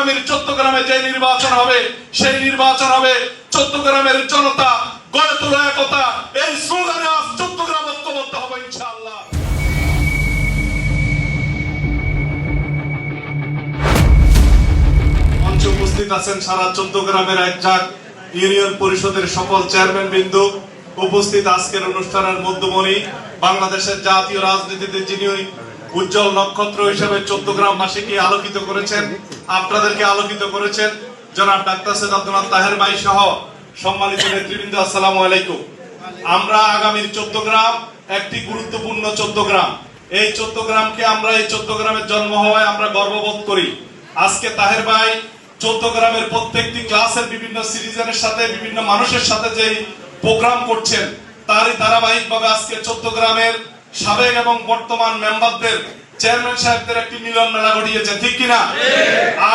আগামীর চট্টগ্রামে যে নির্বাচন হবে সেই নির্বাচন হবে চট্টগ্রামের জনতা গড়ে তোলা একতা, এই স্লোগানে আজ চট্টগ্রাম ঐক্যবদ্ধ হবে ইনশাআল্লাহ। মঞ্চে উপস্থিত আছেন সারা চট্টগ্রামের একঝাঁক ইউনিয়ন পরিষদের সকল চেয়ারম্যান বৃন্দ, উপস্থিত আজকের অনুষ্ঠানের মধ্যমণি, বাংলাদেশের জাতীয় রাজনীতিতে যিনি উজ্জ্বল নক্ষত্র হিসেবে চট্টগ্রামবাসীকে আলোকিত করেছেন, আপনাদেরকে আলোকিত করেছেন জনাব ডাক্তার সৈয়দ আব্দুল তাহের ভাই সহ সম্মানিত নেতৃবৃন্দ, আসসালামু আলাইকুম। আমরা আগামীর চট্টগ্রাম একটি গুরুত্বপূর্ণ চট্টগ্রাম। এই চট্টগ্রামকে আমরা এই চট্টগ্রামের জন্ম হওয়ায় আমরা গর্ববোধ করি। আজকে তাহের ভাই চট্টগ্রামের প্রত্যেকটি ক্লাসের বিভিন্ন সিটিজেনের সাথে বিভিন্ন মানুষের সাথে যে প্রোগ্রাম করছেন, তারই ধারাবাহিকভাবে আজকে চট্টগ্রামের সাবেক এবং বর্তমান মেম্বারদের চেয়ারম্যান সাহেবদের একটি মিলন মেলা ঘটিয়েছে, ঠিক কিনা?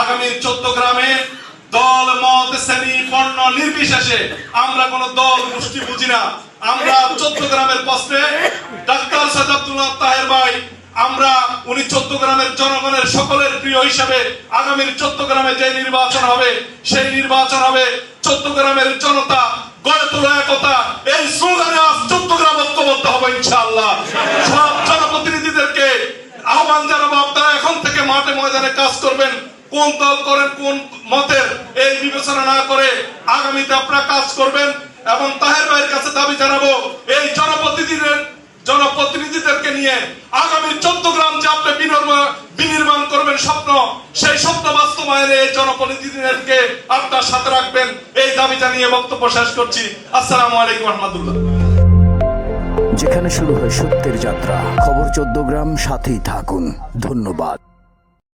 আগামীর চট্টগ্রামে দল মত শ্রেণী বর্ণ নির্বিশেষে আমরা কোন দল গোষ্ঠী বুঝি না। আমরা চট্টগ্রামের প্রশ্নে ডাক্তার সৈয়দ আব্দুল তাহের ভাই, উনি চট্টগ্রামের জনগণের সকলের প্রিয় হিসেবে আগামীর চট্টগ্রামে যে নির্বাচন হবে সেই নির্বাচন হবে চট্টগ্রামের জনতা গড়ে তোলা একতা, এই স্লোগানে আজ চট্টগ্রাম ঐক্যবদ্ধ হবে ইনশাআল্লাহ। সব জনপ্রতিনিধিদেরকে আহ্বান জানাবো, আপনারা এখন থেকে মাঠে ময়দানে কাজ করবেন। কোন দল করেন কোন মতের এই বিবেচনা না করে আগামীতে আপনারা কাজ করবেন। এবং তাহের ভাইয়ের কাছে দাবি জানাবো, এই জনপ্রতিনিধিদেরকে নিয়ে আগামী চট্টগ্রাম যে আপনি বিনির্মাণ করবেন স্বপ্ন, সেই স্বপ্ন বাস্তবায়নে এই জনপ্রতিনিধিদেরকে আপনার সাথে রাখবেন, এই দাবি জানিয়ে বক্তব্য শেষ করছি। আসসালামু আলাইকুম ওয়া রাহমাতুল্লাহ। যেখানে শুরু হয় সত্যের যাত্রা, খবর চট্টগ্রাম, সাথেই থাকুন। ধন্যবাদ।